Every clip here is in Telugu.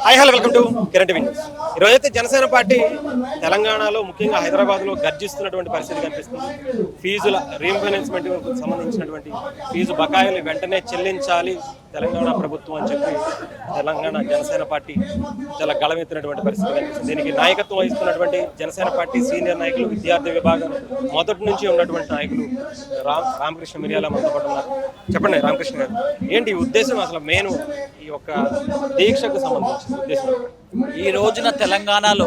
Hi hello welcome to Kiran TV news. ఈరోజైతే జనసేన పార్టీ తెలంగాణలో ముఖ్యంగా హైదరాబాద్లో గర్జిస్తున్నటువంటి పరిస్థితి కనిపిస్తుంది. ఫీజుల రీఇంబర్స్మెంట్ సంబంధించినటువంటి ఫీజు బకాయిలు వెంటనే చెల్లించాలి తెలంగాణ ప్రభుత్వం అని చెప్పి తెలంగాణ జనసేన పార్టీ చాలా గళమెత్తినటువంటి పరిస్థితి కనిపిస్తుంది. దీనికి నాయకత్వం వహిస్తున్నటువంటి జనసేన పార్టీ సీనియర్ నాయకులు, విద్యార్థి విభాగం మొదటి నుంచి ఉన్నటువంటి నాయకులు రామకృష్ణ మిర్యాల మనతో పాటు ఉన్నారు. చెప్పండి రామకృష్ణ గారు, ఏంటి ఉద్దేశం, అసలు మెయిన్ ఈ యొక్క దీక్షకు సంబంధించిన ఉద్దేశం? ఈ రోజున తెలంగాణలో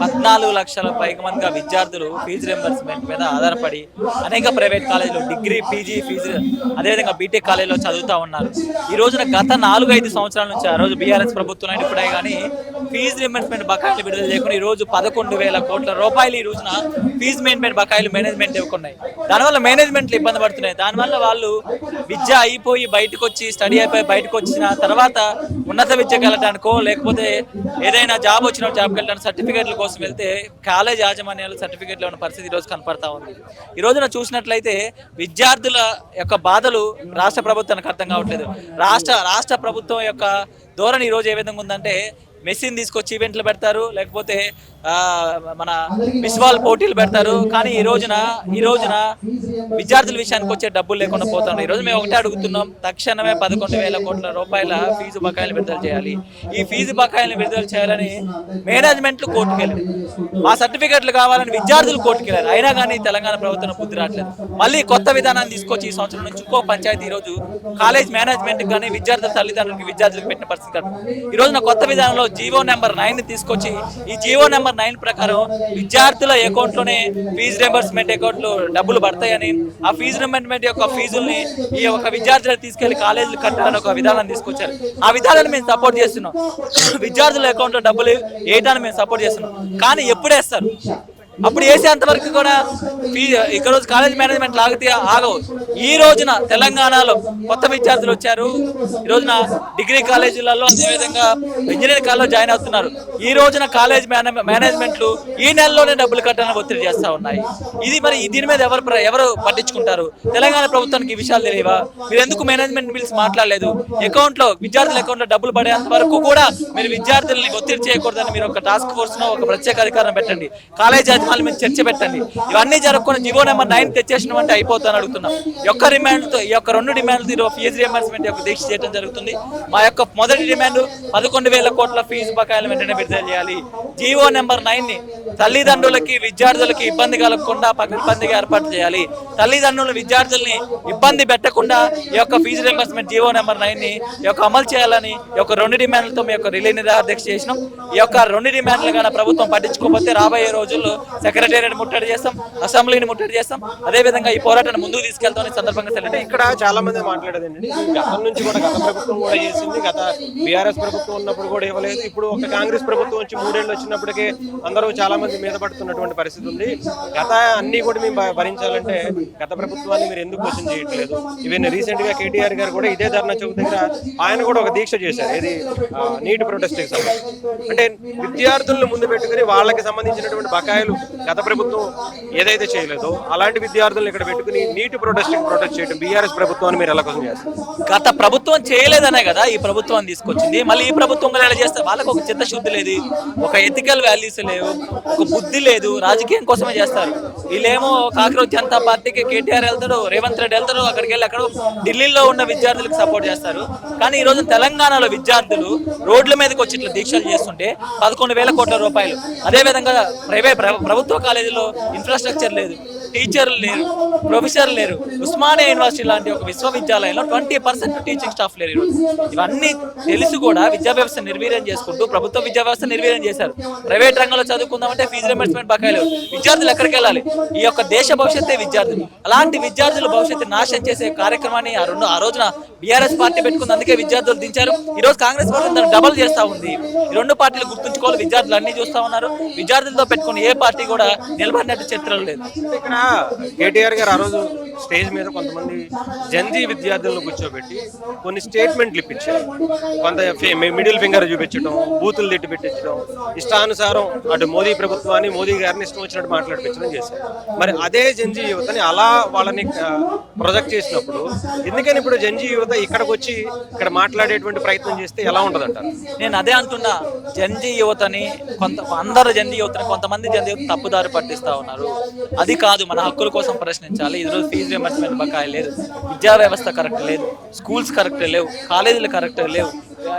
14 లక్షల పైగా మందిగా విద్యార్థులు ఫీజు రింబర్స్మెంట్ మీద ఆధారపడి అనేక ప్రైవేట్ కాలేజీలు డిగ్రీ, పీజీ ఫీజు, అదేవిధంగా బీటెక్ కాలేజీలో చదువుతూ ఉన్నారు. ఈ రోజున గత 4-5 సంవత్సరాల నుంచి ఆ రోజు బీఆర్ఎస్ ప్రభుత్వం ఇప్పుడే కానీ ఫీజు రింబర్స్మెంట్ బకాయిలు విడుదల చేయకుండా ఈ రోజు 11,000 కోట్ల రూపాయలు ఈ రోజున ఫీజు మేనేజ్మెంట్ బకాయిలు మేనేజ్మెంట్ ఇవ్వకున్నాయి. దానివల్ల మేనేజ్మెంట్లు ఇబ్బంది పడుతున్నాయి. దానివల్ల వాళ్ళు విద్య అయిపోయి బయటకు వచ్చి స్టడీ అయిపోయి బయటకు వచ్చిన తర్వాత ఉన్నత విద్యకు వెళ్ళడానికో లేకపోతే ఏదైనా జాబ్ వచ్చిన జాబ్కి వెళ్ళడానికి సర్టిఫికేట్ల కోసం వెళ్తే కాలేజ్ యాజమాన్యాలు సర్టిఫికేట్లు ఉన్న పరిస్థితి ఈరోజు కనపడతా ఉంది. ఈ రోజున చూసినట్లయితే విద్యార్థుల యొక్క బాధలు రాష్ట్ర ప్రభుత్వానికి అర్థం కావట్లేదు. రాష్ట్ర ప్రభుత్వం యొక్క ధోరణి ఈరోజు ఏ విధంగా ఉందంటే మెషిన్ తీసుకొచ్చి ఈవెంట్లు పెడతారు, లేకపోతే మన విశ్వాల్ పోటీలు పెడతారు. కానీ ఈ రోజున విద్యార్థుల విషయానికి వచ్చే డబ్బులు లేకుండా పోతాం. ఈ రోజు మేము ఒకటే అడుగుతున్నాం, తక్షణమే 11,000 కోట్ల రూపాయల ఫీజు బకాయిలు విడుదల చేయాలి. ఈ ఫీజు బకాయిలను విడుదల చేయాలని మేనేజ్మెంట్లు కోర్టుకెళ్ళారు. మా సర్టిఫికెట్లు కావాలని విద్యార్థులు కోర్టుకెళ్ళారు. అయినా కానీ తెలంగాణ ప్రభుత్వం బుద్ధి రావట్లేదు. మళ్ళీ కొత్త విధానాన్ని తీసుకొచ్చి ఈ సంవత్సరం నుంచి ఇంకో పంచాయతీ ఈ రోజు కాలేజ్ మేనేజ్మెంట్ కానీ విద్యార్థుల తల్లిదండ్రులకి విద్యార్థులకు పెట్టిన పరిస్థితి. ఈ రోజున కొత్త విధానంలో జీవో నెంబర్ 9 తీసుకొచ్చి ఈ జీవో నెంబర్ 9 ప్రకారం విద్యార్థుల అకౌంట్ లోనే ఫీజు రింబర్స్మెంట్ అకౌంట్ లో డబ్బులు పడతాయని, ఆ ఫీజు రింబర్స్మెంట్ యొక్క ఫీజుల్ని ఈ యొక్క విద్యార్థులు తీసుకెళ్లి కాలేజీలు కట్టాలని ఒక విధానం తీసుకొచ్చారు. ఆ విధానాన్ని మేము సపోర్ట్ చేస్తున్నాం. విద్యార్థుల అకౌంట్ లో డబ్బులు వేయడానికి మేము సపోర్ట్ చేస్తున్నాం. కానీ ఎప్పుడు వేస్తారు? అప్పుడు వేసేంత వరకు కూడా ఇక్కడ రోజు కాలేజ్ మేనేజ్మెంట్ లాగితే ఆగవు. ఈ రోజున తెలంగాణలో కొత్త విద్యార్థులు వచ్చారు. ఈ రోజున డిగ్రీ కాలేజీలలో అదేవిధంగా ఇంజనీరింగ్ కాలేజ్లో జాయిన్ అవుతున్నారు. ఈ రోజున కాలేజ్ మేనేజ్మెంట్లు ఈ నెలలోనే డబ్బులు కట్టాలని ఒత్తిడి చేస్తూ ఉన్నాయి. ఇది మరి దీని మీద ఎవరు పట్టించుకుంటారు? తెలంగాణ ప్రభుత్వానికి ఈ విషయాలు తెలియవా? మీరు ఎందుకు మేనేజ్మెంట్ బిల్స్ మాట్లాడలేదు? అకౌంట్లో విద్యార్థుల అకౌంట్లో డబ్బులు పడేంత వరకు కూడా మీరు విద్యార్థులని ఒత్తిడి చేయకూడదని మీరు ఒక టాస్క్ ఫోర్స్ ను ఒక ప్రత్యేక అధికారం పెట్టండి. కాలేజ్ వాళ్ళ మీద చర్చ పెట్టండి. ఇవన్నీ జరగకుండా జీవో నెంబర్ 9 తెచ్చేసిన అంటే అయిపోతాను అడుగుతున్నాం. ఈ యొక్క 2 డిమాండ్లతో ఫీజు రియంబర్స్మెంట్ యొక్క దీక్ష చేయడం జరుగుతుంది. మా యొక్క మొదటి డిమాండ్ 11,000 కోట్ల ఫీజు బకాయిలు వెంటనే విడుదల చేయాలి. జీవో నెంబర్ 9ని తల్లిదండ్రులకి విద్యార్థులకి ఇబ్బంది కలగకుండా పకడ్బందీగా ఏర్పాటు చేయాలి. తల్లిదండ్రులు విద్యార్థుల్ని ఇబ్బంది పెట్టకుండా ఈ యొక్క ఫీజు రియంబర్స్మెంట్ జీవో నెంబర్ 9ని ఈ యొక్క అమలు చేయాలని ఈ యొక్క 2 డిమాండ్లతో మీ యొక్క రిలే నిరాదీక్ష చేసినాం. ఈ యొక్క 2 డిమాండ్లు కానీ ప్రభుత్వం పట్టించుకోకపోతే రాబోయే రోజుల్లో సెక్రటేరియట్ ముట్టడి చేస్తాం, అసెంబ్లీని ముట్టడి చేస్తాం. అదేవిధంగా ఈ పోరాటాన్ని ముందుకు తీసుకెళ్తాం. సందర్భంగా ఇక్కడ చాలా మంది మాట్లాడేది ఏంటంటే గతం నుంచి కూడా గత ప్రభుత్వం కూడా చేసింది, గత బీఆర్ఎస్ ప్రభుత్వం ఉన్నప్పుడు కూడా ఇవ్వలేదు. ఇప్పుడు ఒక కాంగ్రెస్ ప్రభుత్వం వచ్చి 3 ఏళ్ళు వచ్చినప్పటికీ అందరూ చాలా మంది మీద పడుతున్నటువంటి పరిస్థితి ఉంది. గత అన్ని కూడా మేము భరించాలంటే గత ప్రభుత్వాన్ని మీరు ఎందుకు క్వశ్చన్ చేయట్లేదు? ఈవెన్ రీసెంట్ గా కేటీఆర్ గారు కూడా ఇదే ధర్నా చౌక్ దగ్గర ఆయన కూడా ఒక దీక్ష చేశారు. ఇది నీట్ ప్రొటెస్ట్ అంటే విద్యార్థులను ముందు పెట్టుకుని వాళ్ళకి సంబంధించినటువంటి బకాయిలు గత ప్రభుత్వం ఏదైతే చేయలేదో అలాంటి విద్యార్థులను ఇక్కడ పెట్టుకుని నీటి ప్రొటెస్ట్ చేయడం బీఆర్ఎస్ ప్రభుత్వాన్ని మీరు ఎలా కోసం చేస్తారు? గత ప్రభుత్వం చేయలేదనే కదా ఈ ప్రభుత్వం తీసుకొచ్చింది. మళ్ళీ ఈ ప్రభుత్వం ఎలా చేస్తే వాళ్ళకి ఒక చిత్తశుద్ధి లేదు, ఒక ఎథికల్ వాల్యూస్ లేవు, ఒక బుద్ధి లేదు, రాజకీయం కోసమే చేస్తారు. వీళ్ళేమో కాంగ్రెస్ జనతా పార్టీకి కేటీఆర్ వెళ్తాడు, రేవంత్ రెడ్డి వెళ్తాడు, అక్కడికి వెళ్ళి అక్కడ ఢిల్లీలో ఉన్న విద్యార్థులకు సపోర్ట్ చేస్తారు. కానీ ఈ రోజు తెలంగాణలో విద్యార్థులు రోడ్ల మీదకి వచ్చి ఇట్లా దీక్షలు చేస్తుంటే 11,000 కోట్ల రూపాయలు. అదేవిధంగా ప్రభుత్వ కాలేజీలో ఇన్ఫ్రాస్ట్రక్చర్ లేదు, టీచర్లు లేరు, ప్రొఫెసర్లు లేరు. ఉస్మానియా యూనివర్సిటీ లాంటి ఒక విశ్వవిద్యాలయంలో 20% టీచింగ్ స్టాఫ్ లేరు. ఈరోజు ఇవన్నీ తెలిసి కూడా విద్యా వ్యవస్థ నిర్వీర్యం చేసుకుంటూ ప్రభుత్వ విద్యా వ్యవస్థ నిర్వీర్యం చేశారు. ప్రైవేట్ రంగంలో చదువుకుందామంటే ఫీజు రింబర్స్మెంట్ బకాయిలు. విద్యార్థులు ఎక్కడికి వెళ్ళాలి? ఈ యొక్క దేశ భవిష్యత్తే విద్యార్థులు. అలాంటి విద్యార్థుల భవిష్యత్తు నాశనం చేసే కార్యక్రమాన్ని ఆ రోజున బీఆర్ఎస్ పార్టీ పెట్టుకుంది. అందుకే విద్యార్థులు దించారు. ఈ రోజు కాంగ్రెస్ పార్టీ దాన్ని డబల్ చేస్తా ఉంది. ఈ 2 పార్టీలు గుర్తుంచుకోవాలి. విద్యార్థులు అన్ని చూస్తా ఉన్నారు. విద్యార్థులతో పెట్టుకుని ఏ పార్టీ పార్టీ కూడా నిలబడినట్టు చరిత్రలో లేదు. ఇక్కడ కేటీఆర్ గారు ఆ రోజు స్టేజ్ మీద కొంతమంది జంజీ విద్యార్థులను కూర్చోబెట్టి కొన్ని స్టేట్మెంట్లు ఇప్పించారు. కొంత మిడిల్ ఫింగర్ చూపించడం, బూతులు తిట్టి పెట్టించడం, ఇష్టానుసారం అటు మోదీ ప్రభుత్వాన్ని, మోదీ గారిని ఇష్టం వచ్చినట్టు మాట్లాడిపించడం చేశారు. మరి అదే జంజీ యువతని అలా వాళ్ళని ప్రొజెక్ట్ చేసినప్పుడు ఎందుకని ఇప్పుడు జంజీ యువత ఇక్కడికి వచ్చి ఇక్కడ మాట్లాడేటువంటి ప్రయత్నం చేస్తే ఎలా ఉండదంటారు? నేను అదే అంటున్నా, జంజీ యువతని అందరు జంజీ యువతని కొంతమంది జంజీ యువత తప్పుదారి పట్టిస్తా ఉన్నారు. అది కాదు, మన హక్కుల కోసం ప్రశ్నించాలి. ఈరోజు ఫీజు రియంబర్స్మెంట్ బకాయి లేదు, విద్యా వ్యవస్థ కరెక్ట్ లేదు, స్కూల్స్ కరెక్ట్ లేవు, కాలేజీలు కరెక్ట్ లేవు,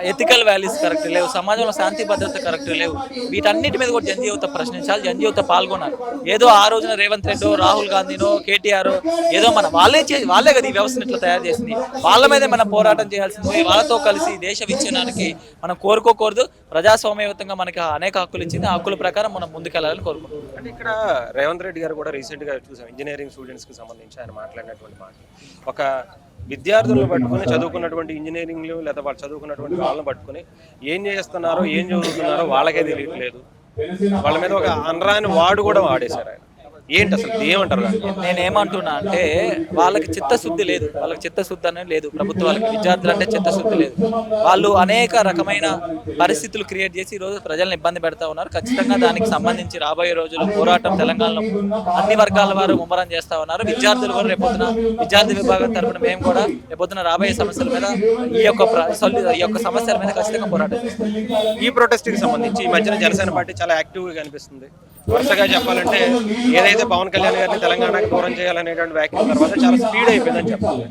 ఎథికల్ వాల్యూస్ కరెక్ట్ లేవు, సమాజంలో శాంతి భద్రత కరెక్ట్ లేవు. వీటన్నిటి మీద కూడా జంజీ యువత ప్రశ్నించాలి, జంజీ యువత పాల్గొనాలి. ఏదో ఆ రోజున రేవంత్ రెడ్డి, రాహుల్ గాంధీనో, కేటీఆర్ ఏదో వాళ్ళే కదా ఈ వ్యవస్థను ఇట్లా తయారు చేసింది. వాళ్ళ మీదే మనం పోరాటం చేయాల్సింది. వాళ్ళతో కలిసి దేశ విచ్ఛిన్నానికి మనం కోరుకోకూడదు. ప్రజాస్వామ్యయుతంగా మనకి అనేక హక్కులు ఇచ్చింది. ఆ హక్కుల ప్రకారం మనం ముందుకెళ్ళాలని కోరుకుంటున్నాం. అంటే ఇక్కడ రేవంత్ రెడ్డి గారు కూడా రీసెంట్ గా చూసాం, ఇంజనీరింగ్ స్టూడెంట్స్ కి సంబంధించి ఆయన మాట్లాడినటువంటి మాట, ఒక విద్యార్థులను పట్టుకుని చదువుకున్నటువంటి ఇంజనీరింగ్లు లేదా వాళ్ళు చదువుకున్నటువంటి వాళ్ళని పట్టుకుని ఏం చేస్తున్నారో ఏం చదువుతున్నారో వాళ్ళకే తెలియట్లేదు, వాళ్ళ మీద ఒక అనరాని వాడు కూడా వాడేశారు ఆయన. ఏంటి అసలు ఏమంటారు? నేనేమంటున్నా అంటే వాళ్ళకి చిత్తశుద్ధి లేదు, వాళ్ళకి చిత్తశుద్ధి అనేది లేదు. ప్రభుత్వాలకి విద్యార్థులు అంటే చిత్తశుద్ధి లేదు. వాళ్ళు అనేక రకమైన పరిస్థితులు క్రియేట్ చేసి ఈరోజు ప్రజలను ఇబ్బంది పెడతా ఉన్నారు. ఖచ్చితంగా దానికి సంబంధించి రాబోయే రోజుల్లో పోరాటం తెలంగాణలో అన్ని వర్గాల వారు ముమ్మరం చేస్తా ఉన్నారు. విద్యార్థులు కూడా రేపొద్దున విద్యార్థి విభాగం తరపున మేము కూడా రేపొద్దున రాబోయే సమస్యల మీద ఈ యొక్క సమస్యల మీద ఖచ్చితంగా పోరాటం చేస్తాం. ఈ ప్రొటెస్ట్కి సంబంధించి ఈ మధ్యన జనసేన పార్టీ చాలా యాక్టివ్గా కనిపిస్తుంది. వరుసగా చెప్పాలంటే ఏదైతే పవన్ కళ్యాణ్ గారిని తెలంగాణకు దూరం చేయాలనేటువంటి వ్యాఖ్యల తర్వాత చాలా స్పీడ్ అయిపోయిందని చెప్పాలి.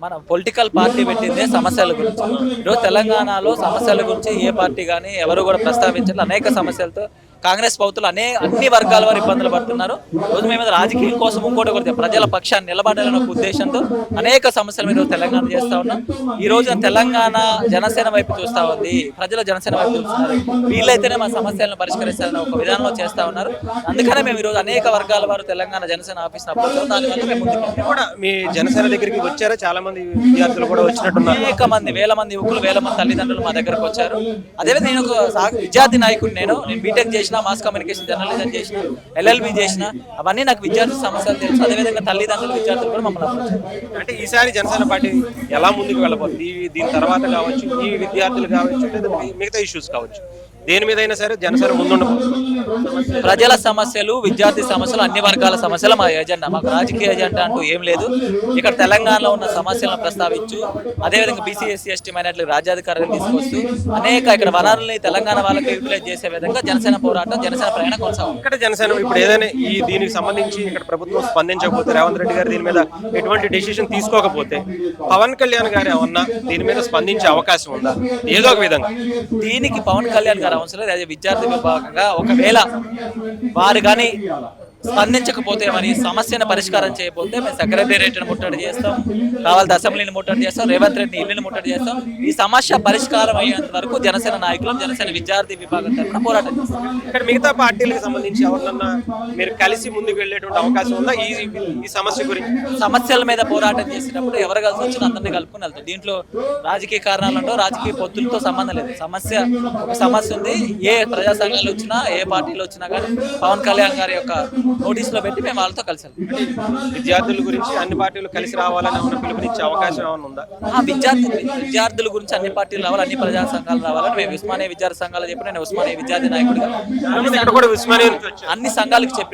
మన పొలిటికల్ పార్టీ పెట్టిందే సమస్యల గురించి. ఈరోజు తెలంగాణలో సమస్యల గురించి ఏ పార్టీ కానీ ఎవరు కూడా ప్రస్తావించాలి. అనేక సమస్యలతో కాంగ్రెస్ ప్రభుత్వాలు అన్ని వర్గాల వారు ఇబ్బందులు పడుతున్నారు. రోజు మేము రాజకీయం కోసం ఇంకోటి ప్రజల పక్షాన్ని నిలబడాలనే ఒక ఉద్దేశంతో అనేక సమస్యల మీద తెలంగాణ చేస్తా ఉన్నాం. ఈ రోజున తెలంగాణ జనసేన వైపు చూస్తా ఉంది, ప్రజల జనసేన వైపు చూస్తున్నారు. వీళ్ళైతేనే మా సమస్యలను పరిష్కరిస్తారని ఒక విధానంలో చేస్తా ఉన్నారు. అందుకనే మేము ఈరోజు అనేక వర్గాల వారు తెలంగాణ జనసేన ఆఫీస్ దానివల్ల మేము ముందుకు కూడా మీ జనసేన దగ్గరికి వచ్చారా? చాలా మంది విద్యార్థులు కూడా వచ్చినట్టున్నారు. అనేక మంది, వేల మంది యువకులు, వేల మంది తల్లిదండ్రులు మా దగ్గరకు వచ్చారు. అదేవిధంగా నేను ఒక విద్యార్థి నాయకుడు. నేను బీటెక్ చేసిన, మాస్ కమ్యూనికేషన్ జర్నలిజం చేసిన, LLB చేసిన, అవన్నీ నాకు విద్యార్థి సమస్యలు తెలుసు. అదేవిధంగా తల్లిదండ్రులు, విద్యార్థులు కూడా మమ్మల్ని. అంటే ఈసారి జనసేన పార్టీ ఎలా ముందుకు వెళ్ళబోతుంది? దీని తర్వాత కావచ్చు, ఈ విద్యార్థులు కావచ్చు, లేదా మిగతా ఇష్యూస్ కావచ్చు, దేని మీద అయినా సరే జనసేన ముందుండబోతుంది. ప్రజల సమస్యలు, విద్యార్థి సమస్యలు, అన్ని వర్గాల సమస్యలు మా ఎజెండా. మాకు రాజకీయ ఎజెండా అంటూ ఏం లేదు. ఇక్కడ తెలంగాణలో ఉన్న సమస్యలను ప్రస్తావించు, అదేవిధంగా BC SC ST మైనారిటీలకు రాజ్యాధికారాన్ని తీసుకొస్తూ అనేక ఇక్కడ వనరుల్ని తెలంగాణ వాళ్ళకి యూటిలైజ్ చేసే విధంగా జనసేన పోరాటం, జనసేన ప్రయాణం కొనసాగుతుంది. ఇక్కడ జనసేన ఇప్పుడు ఏదైనా దీనికి సంబంధించి ఇక్కడ ప్రభుత్వం స్పందించకపోతే, రేవంత్ రెడ్డి గారు దీని మీద ఎటువంటి డెసిషన్ తీసుకోకపోతే, పవన్ కళ్యాణ్ గారు ఏమన్నా దీని మీద స్పందించే అవకాశం ఉందా? ఏదో ఒక విధంగా దీనికి పవన్ కళ్యాణ్ గారు అవసరం లేదు. అదే విద్యార్థి విభాగంగా ఒకవేళ వారు కానీ స్పందించకపోతే, మరి సమస్యను పరిష్కారం చేయకపోతే మేము సెక్రటేరియట్ని ముట్టడి చేస్తాం, కావాల్సి అసెంబ్లీని ముట్టడి చేస్తాం, రేవంత్ రెడ్డిని ఇల్లుని ముట్టడి చేస్తాం. ఈ సమస్య పరిష్కారం అయ్యేంత వరకు జనసేన నాయకులు, జనసేన విద్యార్థి విభాగం తరఫున పోరాటం చేస్తాం. ఇక్కడ మిగతా పార్టీలకు సంబంధించి ఎవరన్నా మీరు కలిసి ముందుకు వెళ్ళేటువంటి అవకాశం ఉందా ఈ సమస్య గురించి? సమస్యల మీద పోరాటం చేసినప్పుడు ఎవరు కలిసి వచ్చినా అందరినీ కలుపుకుని వెళ్తాం. దీంట్లో రాజకీయ కారణాలంటూ, రాజకీయ పొత్తులతో సంబంధం లేదు. ఒక సమస్య ఉంది. ఏ ప్రజా సంఘాలు వచ్చినా, ఏ పార్టీలు వచ్చినా కానీ పవన్ కళ్యాణ్ గారి యొక్క నోటీసులో పెట్టి మేము వాళ్ళతో కలిసి విద్యార్థుల గురించి అన్ని పార్టీలు కలిసి రావాలని ఏమైనా పిలుపునిచ్చే అవకాశం ఏమైనా ఉందా? విద్యార్థుల గురించి అన్ని పార్టీలు రావాలి, అన్ని ప్రజా సంఘాలు రావాలని మేము ఉస్మానియా విద్యార్థి సంఘాలు చెప్పి, నేను ఉస్మానియా విద్యార్థి నాయకుడిగా అన్ని సంఘాలకు చెప్పి